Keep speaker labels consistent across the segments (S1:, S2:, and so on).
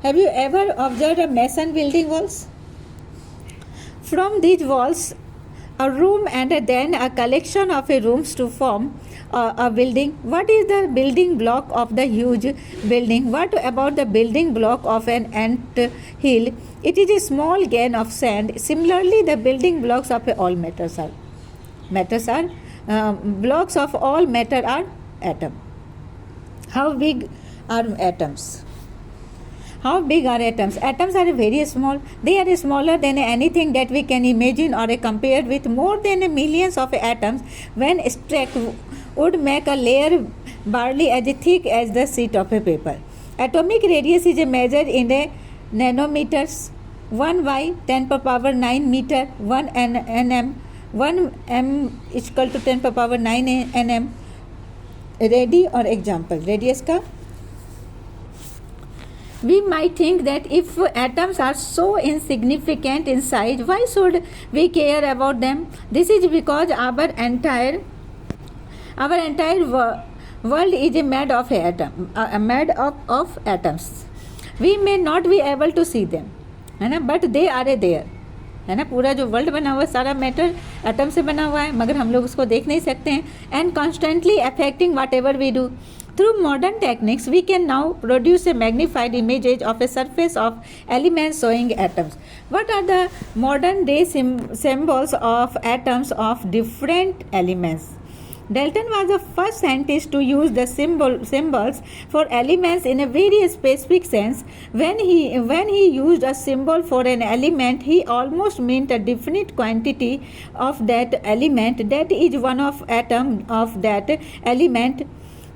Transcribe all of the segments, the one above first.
S1: Have you ever observed a mason building walls? From these walls, a room and then a collection of rooms to form a building. What is the building block of the huge building? What about the building block of an ant hill? It is a small grain of sand. Similarly, the building blocks of all matters are blocks of all matter are atom. How big are atoms? How big are atoms? Atoms are very small. They are smaller than anything that we can imagine or compared with more than millions of atoms. When stacked, would make a layer barely as thick as the sheet of a paper. Atomic radius is measured in a nanometers. 1 by 10 per power 9 meter. 1 nm. 1 m is equal to 10 per power 9 nm. Ready or example? Radius का we might think that if atoms are so insignificant in size, why should we care about them? This is because our entire world is made of atoms. We may not be able to see them, है ना, but they are there, है ना. पूरा जो world बना हुआ है सारा मैटर एटम से बना हुआ है, मगर हम लोग उसको देख नहीं सकते हैं. And constantly affecting whatever we do. Through modern techniques, we can now produce a magnified image of a surface of elements showing atoms. What are the modern day symbols of atoms of different elements? Dalton was the first scientist to use the symbols for elements in a very specific sense. When he used a symbol for an element, he almost meant a definite quantity of that element. That is one of atom of that element.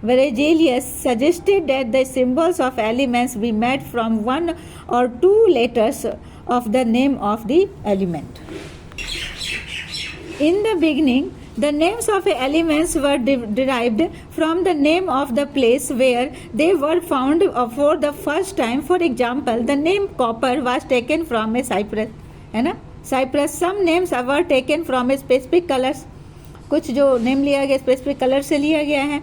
S1: Berzelius suggested that the symbols of elements be made from one or two letters of the name of the element. In the beginning, the names of elements were derived from the name of the place where they were found for the first time. For example, the name copper was taken from a cypress, है ना, cypress. Some names were taken from a specific colors. कुछ जो name लिया गया specific colour से लिया गया है.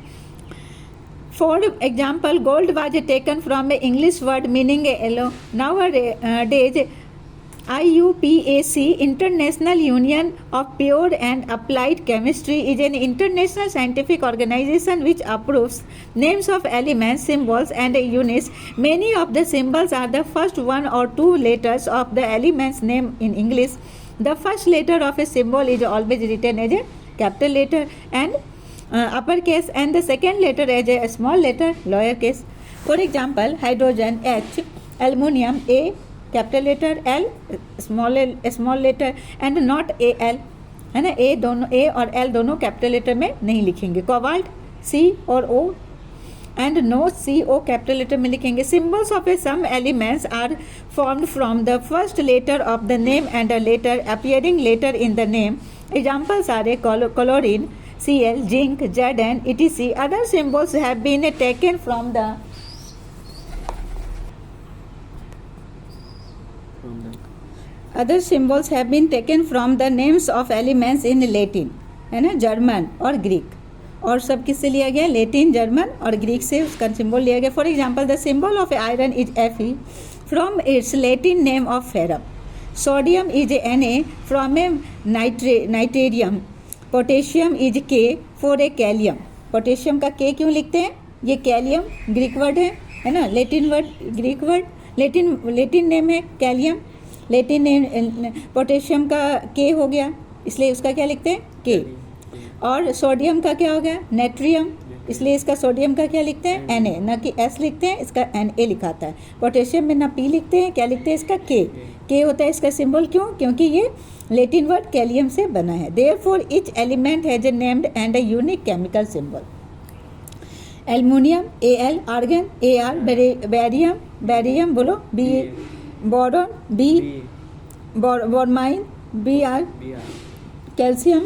S1: For example, gold was taken from an English word meaning yellow. Nowadays, IUPAC, International Union of Pure and Applied Chemistry, is an international scientific organization which approves names of elements, symbols, and units. Many of the symbols are the first one or two letters of the element's name in English. The first letter of a symbol is always written as a capital letter and uppercase, and the second letter as a small letter, lowercase. For example, hydrogen H, aluminium A, capital letter, L small letter, and not AL, है ना. A दोनों A और L दोनों capital letter में नहीं लिखेंगे. Cobalt C और O and no CO capital letter में लिखेंगे. Symbols of some elements are formed from the first letter of the name and a letter appearing later in the name. Examples are a chlorine, Cl, zinc, Zn, etc. Other symbols have been taken from the names of elements in Latin, है ना, German और Greek. और सब किससे लिया गया? Latin, German और Greek से उसका सिंबल लिया गया. For example, the symbol of iron is Fe from its Latin name of ferrum. Sodium is Na from a natrium. Potassium is K for a kalium. Potassium का K क्यों लिखते हैं? ये कैलियम ग्रीक वर्ड है ना, Latin word Greek word, Latin name है कैलियम. Latin name potassium का K हो गया, इसलिए उसका क्या लिखते हैं? K. और सोडियम का क्या हो गया? नेट्रियम, इसलिए इसका सोडियम का क्या लिखते हैं? Na, ना कि S लिखते हैं, इसका Na लिखाता है. पोटेशियम में ना P लिखते हैं, क्या लिखते हैं? इसका K होता है इसका सिंबल. क्यों? क्योंकि ये लेटिन वर्ड कैलियम से बना है. Therefore each element has a named and a unique chemical symbol. Aluminium Al, argon Ar, barium बोलो B, boron B, bromine Br, calcium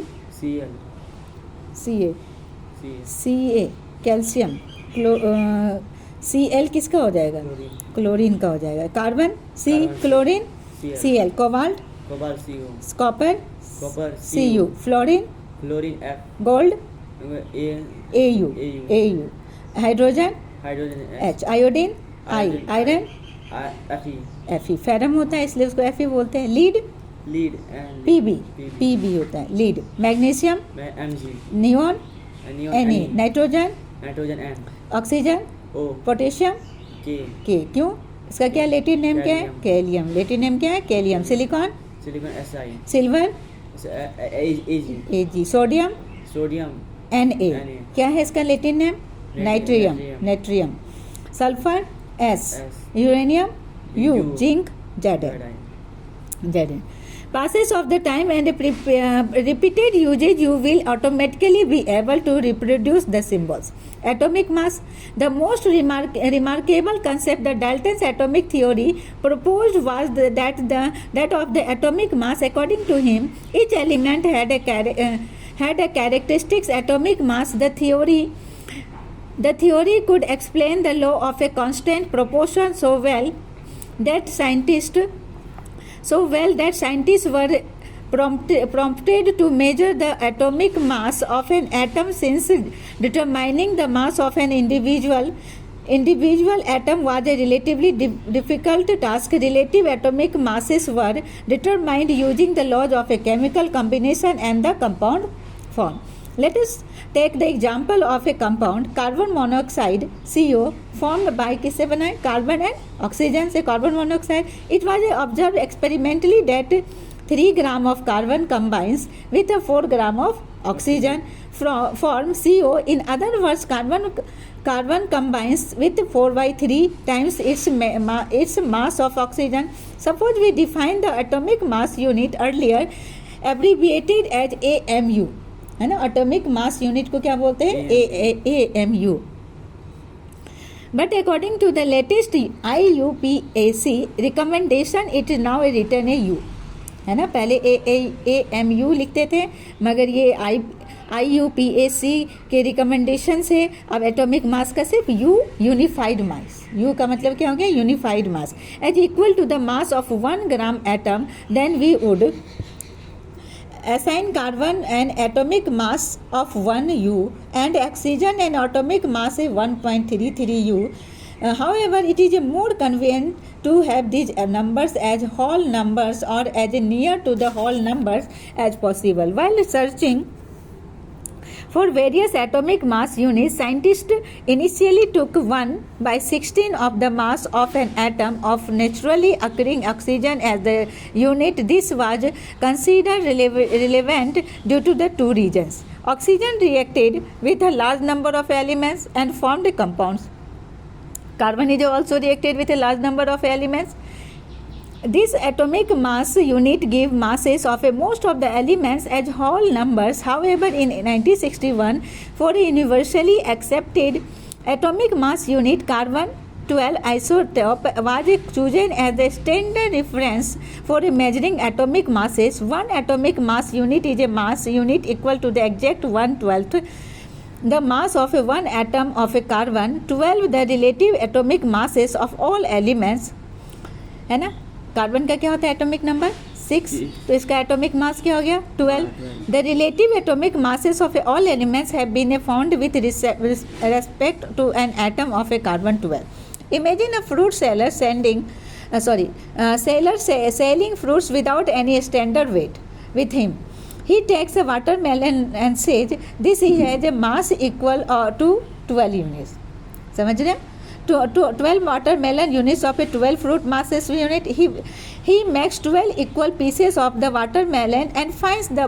S1: Ca, calcium. Cl किसका हो जाएगा? क्लोरीन का हो जाएगा. Carbon C, chlorine Cl. Cobalt copper Cu. Fluorine F. Gold Au. Hydrogen H. Iodine I. Iron Fe. Ferrum होता है इसलिए उसको Fe बोलते हैं. लीड Pb होता है lead. Magnesium neon Ne. Nitrogen oxygen potassium के. क्यों? इसका क्या लैटिन नेम क्या है? कैलियम. लैटिन नेम क्या है? Kalium. Silicon silver Ag. Sodium Na. क्या है इसका Latin name? Natrium. Sulphur S. Uranium U. Zinc Zn. Passes of the time and repeated usage, you will automatically be able to reproduce the symbols. Atomic mass. The most remarkable concept that Dalton's atomic theory proposed was that of the atomic mass. According to him, each element had a characteristics atomic mass. The theory could explain the law of a constant proportion so well that scientists were prompted to measure the atomic mass of an atom, since determining the mass of an individual atom was a relatively difficult task. Relative atomic masses were determined using the laws of a chemical combination and the compound form. Let us take the example of a compound carbon monoxide CO formed by किससे बना है? Carbon and oxygen से carbon monoxide. It was observed experimentally that 3 grams of carbon combines with 4 grams of oxygen form CO. In other words, carbon combines with 4/3 times its mass of oxygen. Suppose we define the atomic mass unit earlier abbreviated as AMU, है ना. Atomic mass unit को क्या बोलते हैं? AMU. But according to the latest IUPAC recommendation, it is now written a U, है ना. पहले AMU लिखते थे, मगर ये IUPAC के रिकमेंडेशन से अब एटॉमिक मास का सिर्फ यूनिफाइड मास. यू का मतलब क्या हो गया? Unified mass. As equal to the mass of 1 gram atom. Then we would assign carbon an atomic mass of 1 U and oxygen an atomic mass of 1.33 U. However, it is more convenient to have these numbers as whole numbers or as near to the whole numbers as possible. While searching for various atomic mass units, scientists initially took 1/16 of the mass of an atom of naturally occurring oxygen as the unit. This was considered relevant due to the two reasons. Oxygen reacted with a large number of elements and formed compounds. Carbon is also reacted with a large number of elements. This atomic mass unit gave masses of most of the elements as whole numbers. However, in 1961, for a universally accepted atomic mass unit, carbon 12 isotope was chosen as the standard reference for measuring atomic masses. One atomic mass unit is a mass unit equal to the exact 1/12 the mass of one atom of a carbon, 12 the relative atomic masses of all elements, है ना. Carbon का क्या होता है atomic number? 6. तो इसका atomic mass क्या हो गया? 12. The relative atomic masses of all elements have been found with respect to an atom of a carbon 12. Imagine a fruit seller selling fruits without any standard weight with him. He takes a watermelon and says this has a mass equal to 12 units. समझ रहे हैं? 12 watermelon units of a 12 fruit masses unit. He makes 12 equal pieces of the watermelon and finds the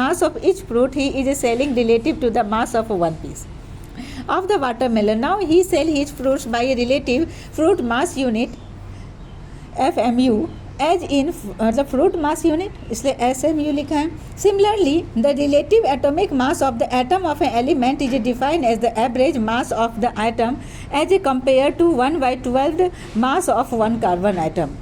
S1: mass of each fruit he is selling relative to the mass of one piece of the watermelon. Now he sells his fruits by a relative fruit mass unit FMU as in the fruit mass unit, इसलिए SMU लिखा है. Similarly, the relative atomic mass of the atom of an element is defined as the average mass of the atom as compared to 1/12 mass of one carbon atom.